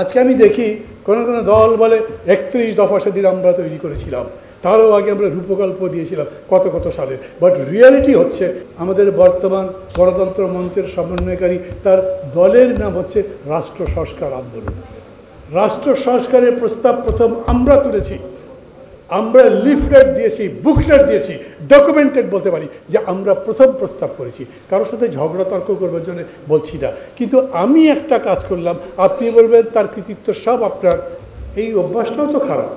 আজকে আমি দেখি কোনো কোনো দল বলে 31 দফা সেদিন আমরা তৈরি করেছিলাম, তারও আগে আমরা রূপকল্প দিয়েছিলাম কত কত সালে। বাট রিয়ালিটি হচ্ছে আমাদের বর্তমান গণতন্ত্র মঞ্চের সমন্বয়কারী তার দলের নাম হচ্ছে রাষ্ট্র সংস্কার আন্দোলন। রাষ্ট্র সংস্কারের প্রস্তাব প্রথম আমরা তুলেছি, আমরা লিফলেট দিয়েছি, বুকলেট দিয়েছি, ডকুমেন্টেড বলতে পারি যে আমরা প্রথম প্রস্তাব করেছি। কারোর সাথে ঝগড়া তর্ক করবার জন্য বলছি না, কিন্তু আমি একটা কাজ করলাম, আপনি বলবেন তার কৃতিত্ব সব আপনার। এই অভ্যাসটাও তো খারাপ,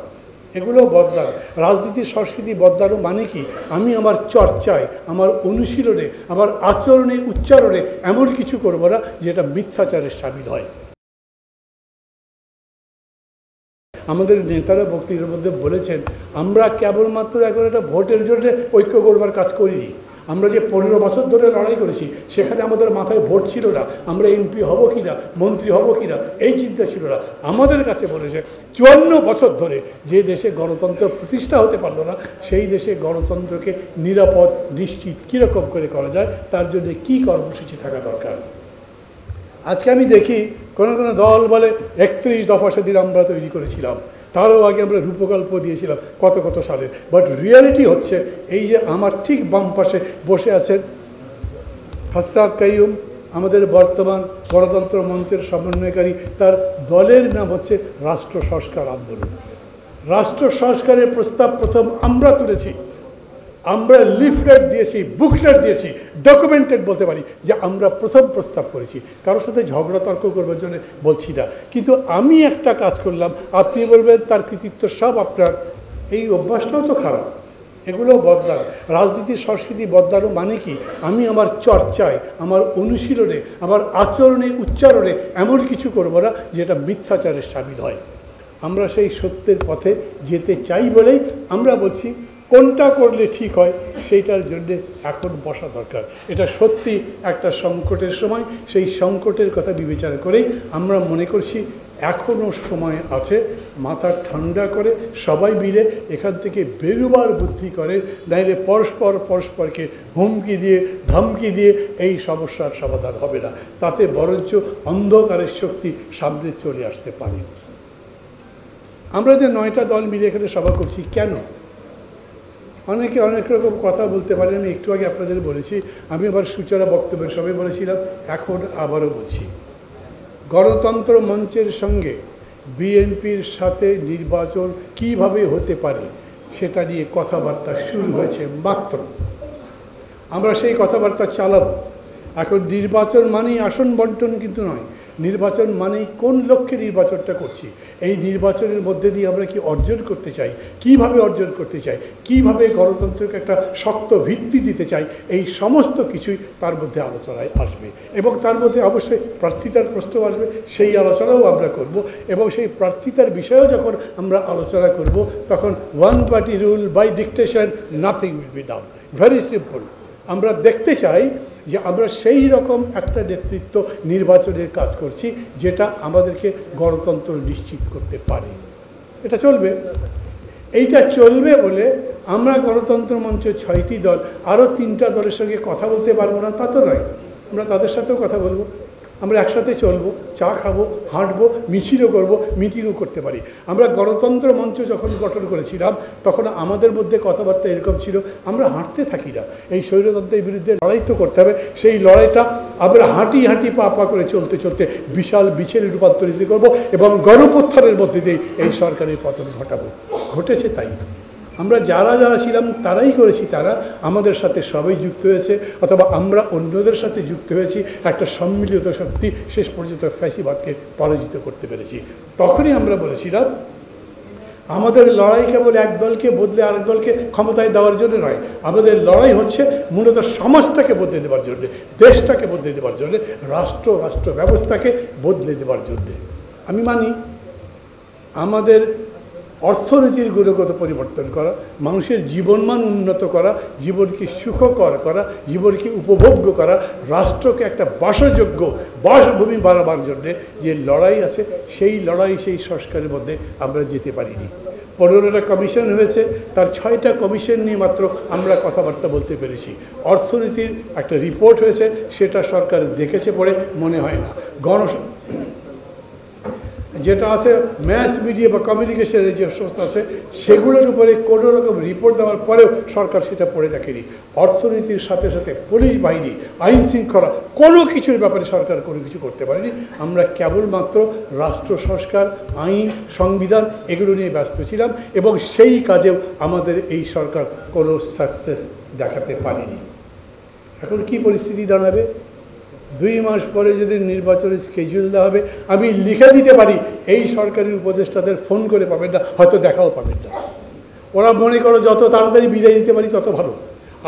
এগুলো বদলান। রাজনীতির সংস্কৃতি বদলানো মানে কি? আমি আমার চর্চায়, আমার অনুশীলনে, আমার আচরণে, উচ্চারণে এমন কিছু করবো না যেটা মিথ্যাচারের সামিল হয়। আমাদের নেতারা বক্তৃতার মধ্যে বলেছেন আমরা কেবলমাত্র এখন একটা ভোটের জন্য ঐক্য করবার কাজ করিনি। আমরা যে 15 বছর ধরে লড়াই করেছি সেখানে আমাদের মাথায় ভোট ছিল না, আমরা এমপি হব কি না, মন্ত্রী হব কি না, এই চিন্তা ছিল না। আমাদের কাছে বলেছে 54 বছর ধরে যে দেশে গণতন্ত্র প্রতিষ্ঠা হতে পারলো না, সেই দেশে গণতন্ত্রকে নিরাপদ নিশ্চিত কীরকম করে করা যায়, তার জন্য কী কর্মসূচি থাকা দরকার। আজকে আমি দেখি কোনো কোনো দল বলে 31 দফা সেদিন আমরা তৈরি করেছিলাম, তারও আগে আমরা রূপকল্প দিয়েছিলাম কত কত সালে। বাট রিয়ালিটি হচ্ছে এই যে আমার ঠিক বাম পাশে বসে আছেন হাসরাত কাইয়ুম, আমাদের বর্তমান গণতন্ত্র মঞ্চের সমন্বয়কারী তার দলের নাম হচ্ছে রাষ্ট্র সংস্কার আন্দোলন। রাষ্ট্র সংস্কারের প্রস্তাব প্রথম আমরা তুলেছি, আমরা লিফলেট দিয়েছি, বুকলেট দিয়েছি, ডকুমেন্টেড বলতে পারি যে আমরা প্রথম প্রস্তাব করেছি। কারোর সাথে ঝগড়া তর্ক করবার জন্য বলছি না, কিন্তু আমি একটা কাজ করলাম, আপনি বলবেন তার কৃতিত্ব সব আপনার। এই অভ্যাসটাও তো খারাপ, এগুলো বদলান। রাজনীতির সংস্কৃতি বদলানো মানে কি? আমি আমার চর্চায়, আমার অনুশীলনে, আমার আচরণে, উচ্চারণে এমন কিছু করবো না যেটা মিথ্যাচারের সামিল হয়। আমরা সেই সত্যের পথে যেতে চাই বলেই আমরা বলছি কোনটা করলে ঠিক হয় সেইটার জন্যে এখন বসা দরকার। এটা সত্যি একটা সংকটের সময়, সেই সংকটের কথা বিবেচনা করেই আমরা মনে করছি এখনও সময় আছে, মাথা ঠান্ডা করে সবাই মিলে এখান থেকে বেরোবার বুদ্ধি করে, নাইলে পরস্পরকে হুমকি দিয়ে ধমকি দিয়ে এই সমস্যার সমাধান হবে না, তাতে বরঞ্চ অন্ধকারের শক্তি সামনে চলে আসতে পারে। আমরা যে 9টা দল মিলে এখানে সভা করছি কেন? অনেকে অনেক রকম কথা বলতে পারে। আমি একটু আগে আপনাদের বলেছি, আমি আবার সূচনা বক্তব্যের সবাই বলেছিলাম, এখন আবারও বলছি, গণতন্ত্র মঞ্চের সঙ্গে বিএনপির সাথে নির্বাচন কিভাবে হতে পারে সেটা নিয়ে কথাবার্তা শুরু হয়েছে মাত্র। আমরা সেই কথাবার্তা চালাবো। এখন নির্বাচন মানেই আসন বন্টন কিন্তু নয়, নির্বাচন মানেই কোন লক্ষ্যে নির্বাচনটা করছি, এই নির্বাচনের মধ্যে দিয়ে আমরা কি অর্জন করতে চাই, কিভাবে অর্জন করতে চাই, কিভাবে গণতন্ত্রকে একটা শক্ত ভিত্তি দিতে চাই, এই সমস্ত কিছুই তার মধ্যে আলোচনায় আসবে। এবং তার মধ্যে অবশ্যই প্রার্থিতার প্রশ্ন আসবে, সেই আলোচনাও আমরা করব। এবং সেই প্রার্থিতার বিষয়েও যখন আমরা আলোচনা করব তখন one party rule by dictation nothing will be done. Very simple. আমরা দেখতে চাই যে আমরা সেই রকম একটা নেতৃত্ব নির্বাচনের কাজ করছি যেটা আমাদেরকে গণতন্ত্র নিশ্চিত করতে পারে। এটা চলবে, এইটা চলবে বলে আমরা গণতন্ত্র মঞ্চ 6টি দল আরও 3টা দলের সঙ্গে কথা বলতে পারবো না তা তো নয়, আমরা তাদের সাথেও কথা বলবো, আমরা একসাথে চলবো, চা খাবো, হাঁটবো, মিছিলও করবো, মিটিংও করতে পারি। আমরা গণতন্ত্র মঞ্চ যখন গঠন করেছিলাম তখন আমাদের মধ্যে কথাবার্তা এরকম ছিল, আমরা হাঁটতে থাকি না, এই স্বৈরতন্ত্রের বিরুদ্ধে লড়াই তো করতে হবে, সেই লড়াইটা আমরা হাঁটি পা করে চলতে চলতে বিশাল মিছিলে রূপান্তরিত করবো এবং গণপ্রত্যাহারের মধ্যে দিয়ে এই সরকারের পতন ঘটাবো। ঘটেছে তাই। আমরা যারা ছিলাম তারাই করেছি, তারা আমাদের সাথে সবাই যুক্ত হয়েছে অথবা আমরা অন্যদের সাথে যুক্ত হয়েছি, একটা সম্মিলিত শক্তি শেষ পর্যন্ত ফ্যাসিবাদকে পরাজিত করতে পেরেছি। তখনই আমরা বলেছিলাম আমাদের লড়াই কেবল এক দলকে বদলে আরেক দলকে ক্ষমতায় দেওয়ার জন্য নয়, আমাদের লড়াই হচ্ছে মূলত সমাজটাকে বদলে দেওয়ার জন্য, দেশটাকে বদলে দেওয়ার জন্য, রাষ্ট্র ব্যবস্থাকে বদলে দেওয়ার জন্যে। আমি মানি আমাদের অর্থনীতির গুণগত পরিবর্তন করা, মানুষের জীবনমান উন্নত করা, জীবনকে সুখকর করা, জীবনকে উপভোগ্য করা, রাষ্ট্রকে একটা বাসযোগ্য বাসভূমি বানাবার জন্যে যে লড়াই আছে সেই লড়াই, সেই সংস্কারের মধ্যে আমরা যেতে পারিনি। 15টা কমিশন হয়েছে, তার 6টা কমিশন নিয়ে মাত্র আমরা কথাবার্তা বলতে পেরেছি। অর্থনীতির একটা রিপোর্ট হয়েছে, সেটা সরকার দেখেছে পড়ে মনে হয় না। যেটা আছে ম্যাস মিডিয়া বা কমিউনিকেশনের যে সংস্থা আছে সেগুলোর উপরে কোনো রকম রিপোর্ট দেওয়ার পরেও সরকার সেটা পড়ে দেখেনি। অর্থনীতির সাথে সাথে পুলিশ বাহিনী, আইন শৃঙ্খলা, কোনো কিছুর ব্যাপারে সরকার কোনো কিছু করতে পারেনি। আমরা কেবলমাত্র রাষ্ট্র সংস্কার, আইন, সংবিধান এগুলো নিয়ে ব্যস্ত ছিলাম এবং সেই কাজেও আমাদের এই সরকার কোনো সাকসেস দেখাতে পারেনি। এখন কি পরিস্থিতি দাঁড়াবে? 2 মাস পরে যদি নির্বাচনের স্কেজুল দেওয়া হবে, আমি লিখে দিতে পারি এই সরকারি উপদেষ্টাদের ফোন করে পাবেন না, হয়তো দেখাও পাবেন না। ওরা মনে করো যত তাড়াতাড়ি বিদায় দিতে পারি তত ভালো।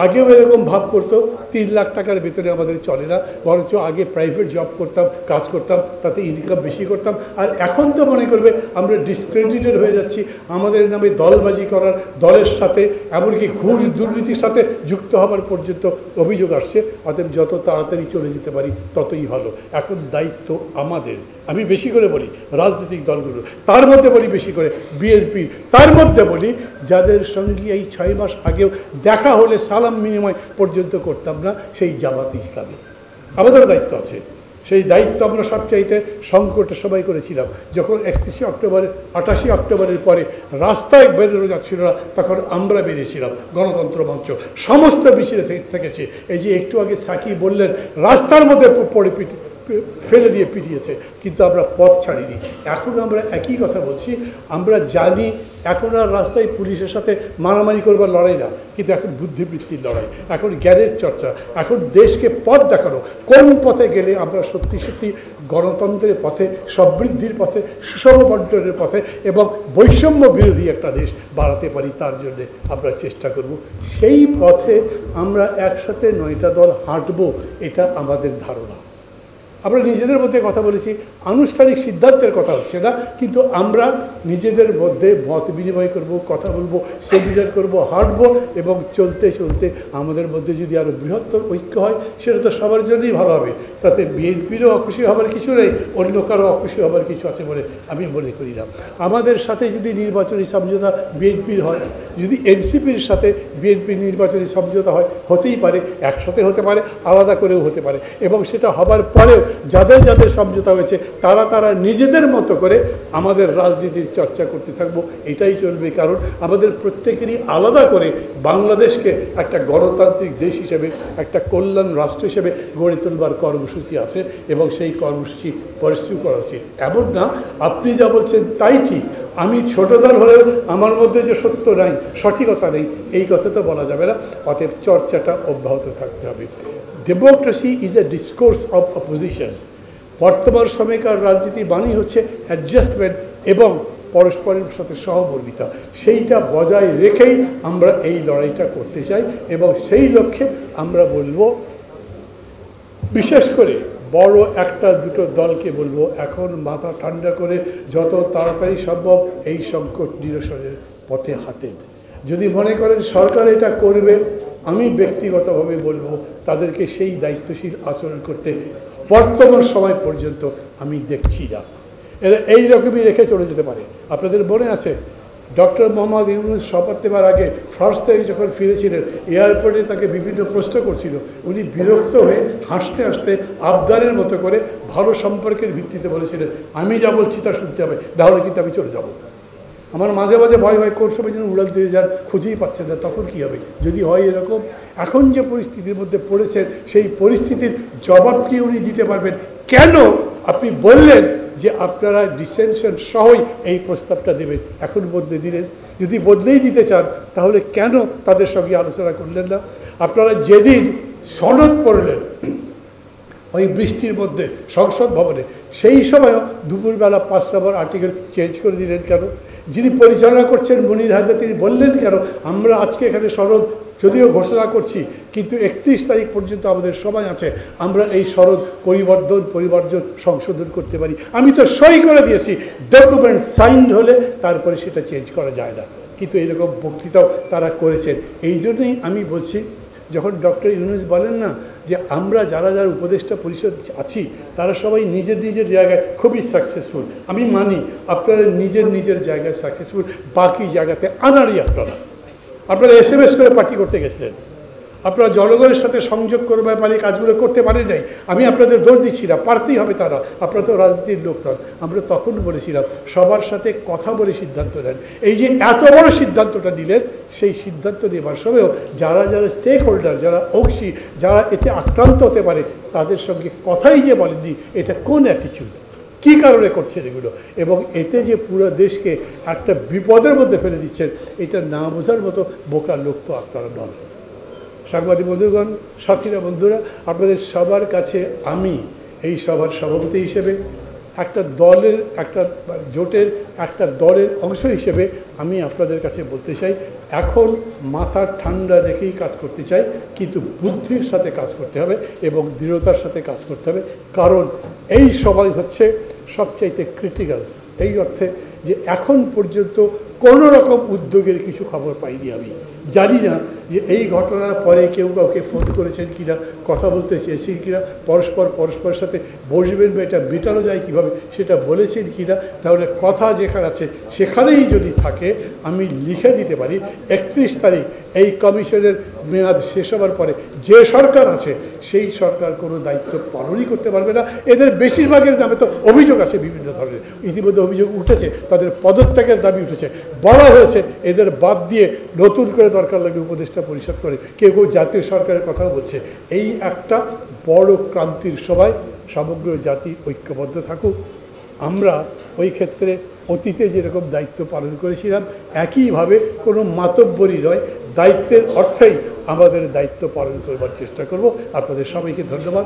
আগেও এরকম ভাব করতো 3 লাখ টাকার ভেতরে আমাদের চলে না, বরঞ্চ আগে প্রাইভেট জব করতাম, কাজ করতাম, তাতে ইনকাম বেশি করতাম। আর এখন তো মনে করবে আমরা ডিসক্রেডিটেড হয়ে যাচ্ছি, আমাদের নামে দলবাজি করার, দলের সাথে এমনকি ঘুষ দুর্নীতির সাথে যুক্ত হবার পর্যন্ত অভিযোগ আসছে। অতএব যত তাড়াতাড়ি চলে যেতে পারি ততই ভালো। এখন দায়িত্ব আমাদের। আমি বেশি করে বলি রাজনৈতিক দলগুলো, তার মধ্যে বলি বেশি করে বিএনপি, তার মধ্যে বলি যাদের সঙ্গে এই 6 মাস আগেও দেখা হলে সালাম বিনিময় পর্যন্ত করতাম না, সেই জামাত ইসলামী। আমাদের দায়িত্ব আছে। সেই দায়িত্ব আমরা সবচাইতে সংকটের সময় করেছিলাম, যখন 31 অক্টোবর 88 অক্টোবরের পরে রাস্তায় বেরোনো যাচ্ছিল না, তখন আমরা বেরিয়েছিলাম। গণতন্ত্র মঞ্চ সমস্ত মিছিলে থেকেছে। এই যে একটু আগে সাকি বললেন রাস্তার মধ্যে পড়ে ফেলে দিয়ে পিটিয়েছে, কিন্তু আমরা পথ ছাড়িনি। এখন আমরা একই কথা বলছি, আমরা জানি এখন আর রাস্তায় পুলিশের সাথে মারামারি করবার লড়াই না, কিন্তু এখন বুদ্ধিবৃত্তির লড়াই, এখন জ্ঞানের চর্চা, এখন দেশকে পথ দেখানো, কোন পথে গেলে আমরা সত্যি সত্যি গণতন্ত্রের পথে, সমৃদ্ধির পথে, সুষম বন্টনের পথে এবং বৈষম্য বিরোধী একটা দেশ বাড়াতে পারি, তার জন্যে আমরা চেষ্টা করব। সেই পথে আমরা একসাথে 9টা দল হাঁটবো, এটা আমাদের ধারণা। আমরা নিজেদের মধ্যে কথা বলেছি, আনুষ্ঠানিক সিদ্ধান্তের কথা হচ্ছে না, কিন্তু আমরা নিজেদের মধ্যে মত বিনিময় করব, কথা বলবো, সেমিনার করব, হাঁটবো এবং চলতে চলতে আমাদের মধ্যে যদি আরও বৃহত্তর ঐক্য হয় সেটা তো সবার জন্যই ভালো হবে। তাতে বিএনপিরও অখুশি হবার কিছু নেই, অন্য কারো অখুশি হবার কিছু আছে বলে আমি মনে করি না। আমাদের সাথে যদি নির্বাচনী সমঝোতা বিএনপির হয়, যদি এনসিপির সাথে বিএনপির নির্বাচনী সমঝোতা হয়, হতেই পারে, একসাথে হতে পারে, আলাদা করেও হতে পারে, এবং সেটা হবার পরেও যাদের যাদের সমঝোতা হয়েছে তারা নিজেদের মতো করে আমাদের রাজনীতির চর্চা করতে থাকবো, এটাই চলবে। কারণ আমাদের প্রত্যেকেরই আলাদা করে বাংলাদেশকে একটা গণতান্ত্রিক দেশ হিসেবে, একটা কল্যাণ রাষ্ট্র হিসেবে গড়ে তোলবার কর্মসূচি আছে এবং সেই কর্মসূচি পরিশ্রম করা উচিত। এমন না আপনি যা বলছেন তাই ঠিক, আমি ছোট দল হলেও আমার মধ্যে যে সত্য নাই, সঠিকতা নেই, এই কথা তো বলা যাবে না। অতএব চর্চাটা অব্যাহত থাকতে হবে। Democracy is a discourse of opposition. বর্তমান সময়কার রাজনীতি বাণী হচ্ছে অ্যাডজাস্টমেন্ট এবং পরস্পরের সাথে সহমর্মিতা। সেইটা বজায় রেখেই আমরা এই লড়াইটা করতে চাই এবং সেই লক্ষ্যে আমরা বলবো, বিশেষ করে বড় 1-2 দলকে বলবো, এখন মাথা ঠান্ডা করে যত তাড়াতাড়ি সম্ভব এই সংকট নিরসনের পথে হাঁটেন। যদি মনে করেন সরকার এটা করবে, আমি ব্যক্তিগতভাবে বলবো তাদেরকে সেই দায়িত্বশীল আচরণ করতে বর্তমান সময় পর্যন্ত আমি দেখছি না। এরা এইরকমই রেখে চলে যেতে পারে। আপনাদের মনে আছে ডক্টর মোহাম্মদ ইউনূস শপথ নেবার আগে ফার্স্ট টাইম যখন ফিরেছিলেন, এয়ারপোর্টে তাকে বিভিন্ন প্রশ্ন করছিল, উনি বিরক্ত হয়ে হাসতে হাসতে আবদারের মতো করে ভালো সম্পর্কের ভিত্তিতে বলেছিলেন, আমি যা বলছি তা শুনতে হবে, নাহলে কিন্তু আমি চলে যাব। আমার মাঝে মাঝে ভয় কোন সময় যেন উড়াল দিয়ে যান, খুঁজেই পাচ্ছেন না, তখন কী হবে যদি হয় এরকম। এখন যে পরিস্থিতির মধ্যে পড়েছেন সেই পরিস্থিতির জবাব কি উনি দিতে পারবেন? কেন আপনি বললেন যে আপনারা ডিসেনশন সহই এই প্রস্তাবটা দেবেন, এখন বদলে দিলেন? যদি বদলেই দিতে চান তাহলে কেন তাদের সঙ্গে আলোচনা করলেন না? আপনারা যেদিন সনদ পড়লেন ওই বৃষ্টির মধ্যে সংসদ ভবনে, সেই সময়ও দুপুরবেলা 5 নম্বর আর্টিকেল চেঞ্জ করে দিলেন কেন? যিনি পরিচালনা করছেন মনির হায়দার, তিনি বললেন কেন আমরা আজকে এখানে সনদ যদিও ঘোষণা করছি, কিন্তু 31 তারিখ পর্যন্ত আমাদের সময় আছে, আমরা এই সনদ পরিবর্জন সংশোধন করতে পারি। আমি তো সই করে দিয়েছি, ডকুমেন্ট সাইন্ড হলে তারপরে সেটা চেঞ্জ করা যায় না। কিন্তু এরকম বক্তৃতাও তারা করেছেন। এই জন্যই আমি বলছি, যখন ডক্টর ইউনূস বলেন না যে আমরা যারা উপদেষ্টা পরিষদ আছি তারা সবাই নিজের নিজের জায়গায় খুবই সাকসেসফুল, আমি মানি আপনারা নিজের নিজের জায়গায় সাকসেসফুল, বাকি জায়গাতে আনারই আপনারা SMS করে পার্টি করতে গেছিলেন, আপনারা জনগণের সাথে সংযোগ করবার মানে কাজগুলো করতে পারেন নাই। আমি আপনাদের দোষ দিচ্ছি না, পারতেই হবে তারা, আপনারা তো রাজনীতির লোক নন। আমরা তখন বলেছিলাম সবার সাথে কথা বলে সিদ্ধান্ত নেন। এই যে এত বড় সিদ্ধান্তটা নিলেন, সেই সিদ্ধান্ত নেবার সময়ও যারা যারা স্টেক হোল্ডার, যারা অংশী, যারা এতে আক্রান্ত হতে পারে, তাদের সঙ্গে কথাই যে বলেননি, এটা কোন অ্যাটিচিউড, কী কারণে করছেন এগুলো, এবং এতে যে পুরো দেশকে একটা বিপদের মধ্যে ফেলে দিচ্ছেন, এটা না বোঝার মতো বোকা লোক তো আপনারা নন। সাংবাদিক বন্ধুগণ, সাথীরা, বন্ধুরা, আপনাদের সবার কাছে আমি এই সভার সভাপতি হিসেবে, একটা দলের, একটা জোটের একটা দলের অংশ হিসেবে আমি আপনাদের কাছে বলতে চাই, এখন মাথা ঠান্ডা রেখেই কাজ করতে চাই, কিন্তু বুদ্ধির সাথে কাজ করতে হবে এবং দৃঢ়তার সাথে কাজ করতে হবে। কারণ এই সময় হচ্ছে সবচাইতে ক্রিটিক্যাল, এই অর্থে যে এখন পর্যন্ত কোনো রকম উদ্যোগের কিছু খবর পাইনি। আমি জানি না যে এই ঘটনার পরে কেউ কাউকে ফোন করেছেন কিনা, কথা বলতে চেয়েছেন কিনা, পরস্পরের সাথে বসবেন বা এটা মেটানো যায় কীভাবে সেটা বলেছেন কিনা। তাহলে কথা যেখানে আছে সেখানেই যদি থাকে, আমি লিখে দিতে পারি 31 তারিখ এই কমিশনের মেয়াদ শেষ হওয়ার পরে যে সরকার আছে সেই সরকার কোনো দায়িত্ব পালনই করতে পারবে না। এদের বেশিরভাগের নামে তো অভিযোগ আছে বিভিন্ন ধরনের, ইতিমধ্যে অভিযোগ উঠেছে, তাদের পদত্যাগের দাবি উঠেছে, বলা হয়েছে এদের বাদ দিয়ে নতুন করে দরকার লাগে উপদেষ্টা পরিষদ করে, কেউ কেউ জাতীয় সরকারের কথাও বলছে। এই একটা বড় ক্রান্তির সময়, সমগ্র জাতি ঐক্যবদ্ধ থাকুক। আমরা ওই ক্ষেত্রে অতীতে যেরকম দায়িত্ব পালন করেছিলাম একইভাবে কোনো মাতব্বরি নয়, দায়িত্বের অর্থেই আমাদের দায়িত্ব পালন করবার চেষ্টা করব। আপনাদের সবাইকে ধন্যবাদ।